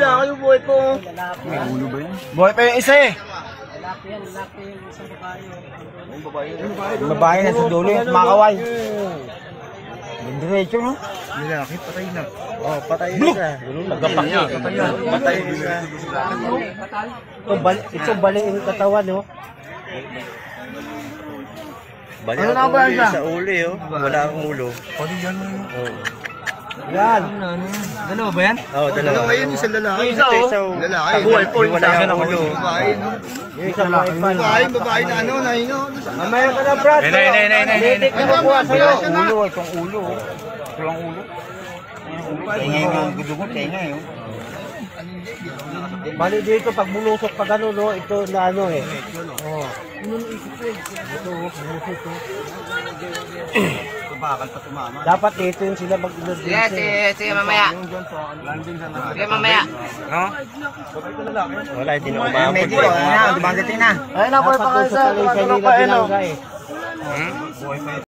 lalaki yung buhay po. May ulo ba yan? Buhay pa yung isa eh. Lalaki yan, lalaki yung isang babae. Yung babae. Yung babae na sa dulo yung kumakaway. Diretso no? Lalaki, patay na. Oh, patay na siya. Nagkapak niya. Patay na. Ito bali yung katawan, no? Bali Ano ang na ba ulo yan? sa ulo eh. Wala akong ulo. Pwede yan mo. Yan. Dalawa ba yan? Oo, dalawa. Yun, isang lalaki. Isa, oh. Lalaki. Buhay po. Wala akong ulo. Babae, no? Yung isang babae pa. Babae na ano, na ino. Mamaya ka na, Brad. Titik na makuha sa'yo. Ulo, itong ulo. Ito lang ulo. Tenga yung dugot, tenga yun. Bali dito, pag bulusok pa gano'n, no? Ito na ano eh. Oo. Ito, bulusok to. Bakal pa tumama. Dapat dito yung sila mag-emergency. Sige, mamaya. Sige, mamaya. No? Wala, hindi na umabot. Medyo, dumagating na. Ayun na, boy, pa kayo sa. Buhay pa